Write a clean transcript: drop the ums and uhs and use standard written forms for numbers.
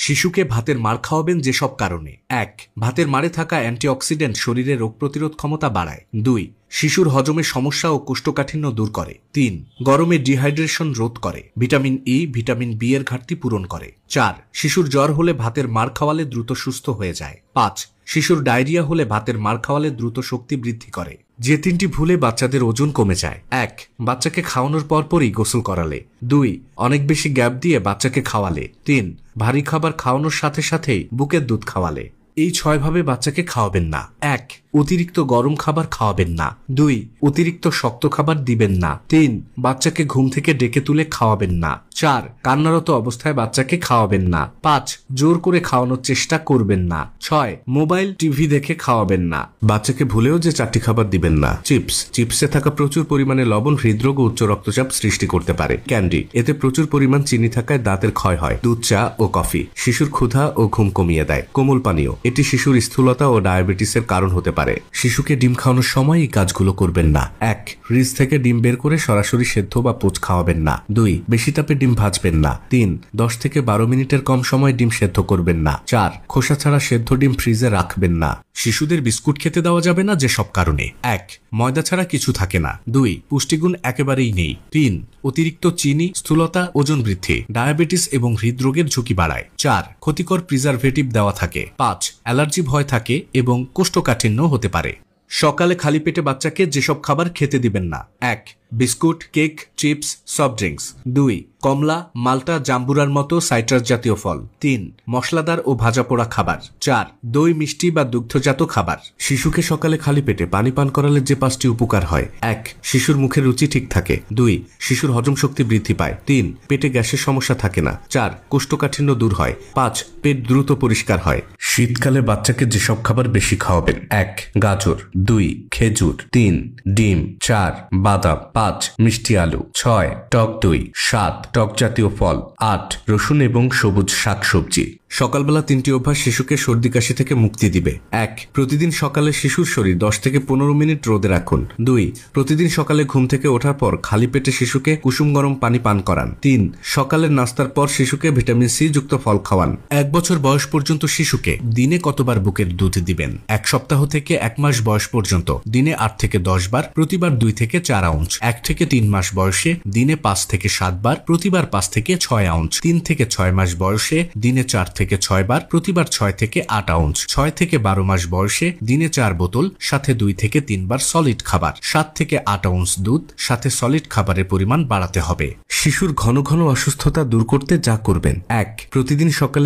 শিশুকে ভাতের মাড় খাওয়াবেন যেসব কারণে। ১. ভাতের মাড়ে থাকা অ্যান্টিঅক্সিডেন্ট শরীরে রোগ প্রতিরোধ ক্ষমতা বাড়ায়। ২. শিশুর হজমের সমস্যা ও কোষ্ঠকাঠিন্য দূর করে। ৩. গরমে ডিহাইড্রেশন রোধ করে। ভিটামিন ই, ভিটামিন বি এর ঘাটতি পূরণ করে। ৪. শিশুর জ্বর হলে ভাতের মাড় খাওয়ালে দ্রুত সুস্থ হয়ে যায়। 5. শিশুর ডায়রিয়া হলে ভাতের মাড় খাওয়ালে দ্রুত শক্তি বৃদ্ধি করে। যে 3টি ভুলে বাচ্চাদের ওজন কমে যায়। ১. বাচ্চাকে খাওয়ানোর পরপরই গোসল করালে। ২. অনেক বেশি গ্যাপ দিয়ে বাচ্চাকে খাওয়ালে। ৩. ভারী খাবার খাওয়ানোর সাথে সাথেই বুকের দুধ খাওয়ালে। এই ৬ ভাবে বাচ্চাকে খাওয়াবেন না। ১. অতিরিক্ত গরম খাবার খাওয়াবেন না। ২. অতিরিক্ত শক্ত খাবার দিবেন না। ৩. বাচ্চাকে ঘুম থেকে ডেকে তুলে খাওয়াবেন না। ৪. কান্নারত অবস্থায় বাচ্চাকে খাওয়াবেন না। ৫. জোর করে খাওয়ানোর চেষ্টা করবেন না। ৬. মোবাইল টিভি দেখে খাওয়াবেন না। বাচ্চাকে ভুলেও যে 4টি খাবার দিবেন না। চিপসে থাকা প্রচুর পরিমাণে লবণ হৃদরোগ ও উচ্চ রক্তচাপ সৃষ্টি করতে পারে। ক্যান্ডি, এতে প্রচুর পরিমাণ চিনি থাকায় দাঁতের ক্ষয় হয়। দুধ, চা ও কফি শিশুর ক্ষুধা ও ঘুম কমিয়ে দেয়। কোমল পানীয়, এটি শিশুর স্থূলতা ও ডায়াবেটিসের কারণ হতে পারে। শিশুকে ডিম খাওয়ানোর সময় এই কাজগুলো করবেন না। ১. ফ্রিজ থেকে ডিম বের করে সরাসরি সেদ্ধ বা পোচ খাওয়াবেন না। ২. বেশি তাপে ডিম ভাজবেন না। ৩. 10 থেকে 12 মিনিটের কম সময় ডিম সেদ্ধ করবেন না। ৪. খোসা ছাড়া সেদ্ধ ডিম ফ্রিজে রাখবেন না। শিশুদের বিস্কুট খেতে দেওয়া যাবে না যেসব কারণে। ১. ময়দা ছাড়া কিছু থাকে না। 2. পুষ্টিগুণ একেবারেই নেই। 3. অতিরিক্ত চিনি স্থূলতা, ওজন বৃদ্ধি, ডায়াবেটিস এবং হৃদরোগের ঝুঁকি বাড়ায়। 4. ক্ষতিকর প্রিজারভেটিভ দেওয়া থাকে। 5. অ্যালার্জি ভয় থাকে এবং কোষ্ঠকাঠিন্য হতে পারে। সকালে খালি পেটে বাচ্চাকে যেসব খাবার খেতে দিবেন না। ১. Biscuit, cake, chips, soft drinks. ২. কমলা, মাল্টা, জাম্বুরার মতো সাইট্রাস জাতীয় ফল। ৩. মশলাদার ও ভাজা পোড়া খাবার। ৪. দই, মিষ্টি বা দুগ্ধজাত খাবার। শিশুকে সকালে খালি পেটে পানি পান করালে যে 5টি উপকার হয়। ১. শিশুর মুখের রুচি ঠিক থাকে। ২. শিশুর হজম শক্তি বৃদ্ধি পায়। ৩. পেটে গ্যাসের সমস্যা থাকে না। ৪. কোষ্ঠকাঠিন্য দূর হয়। 5. পেট দ্রুত পরিষ্কার হয়। শীতকালে বাচ্চাকে যেসব খাবার বেশি খাওয়াবেন। ১. গাজর। ২. খেজুর। ৩. ডিম। ৪. বাদাম। ৫. মিষ্টি আলু। ৬. টক দই। ৭. টক জাতীয় ফল। ৮. রসুন এবং সবুজ শাকসবজি। সকালবেলা 3টি অভ্যাস শিশুকে সর্দি কাশি থেকে মুক্তি দিবে। ১. প্রতিদিন সকালে শিশুর শরীর 10 থেকে 15 মিনিট রোদে রাখুন। ২. প্রতিদিন সকালে ঘুম থেকে ওঠার পর খালি পেটে শিশুকে কুসুম গরম পানি পান করান। ৩. সকালের নাস্তার পর শিশুকে ভিটামিন সি যুক্ত ফল খাওয়ান। 1 বছর বয়স পর্যন্ত শিশুকে দিনে কতবার বুকের দুধ দিবেন? 1 সপ্তাহ থেকে 1 মাস বয়স পর্যন্ত দিনে 8 থেকে 10 বার, প্রতিবার 2 থেকে 4 আউন্স। 1 থেকে 3 মাস বয়সে দিনে 5 থেকে 7 বার, প্রতিবার 5 থেকে 6 আউন্স। 3 থেকে 6 মাস বয়সে দিনে 4 থেকে 6 বার, প্রতিবার 6 থেকে 8 আউন্স। 6 থেকে 12 মাস বয়সে দিনে 4 বোতল, সাথে 2 থেকে 3 বার সলিড খাবার। 7 থেকে 8 আউন্স দুধ, সাথে সলিড খাবারের পরিমাণ বাড়াতে হবে। শিশুর ঘন ঘন অসুস্থতা দূর করতে যা করবেন। 1. প্রতিদিন সকালে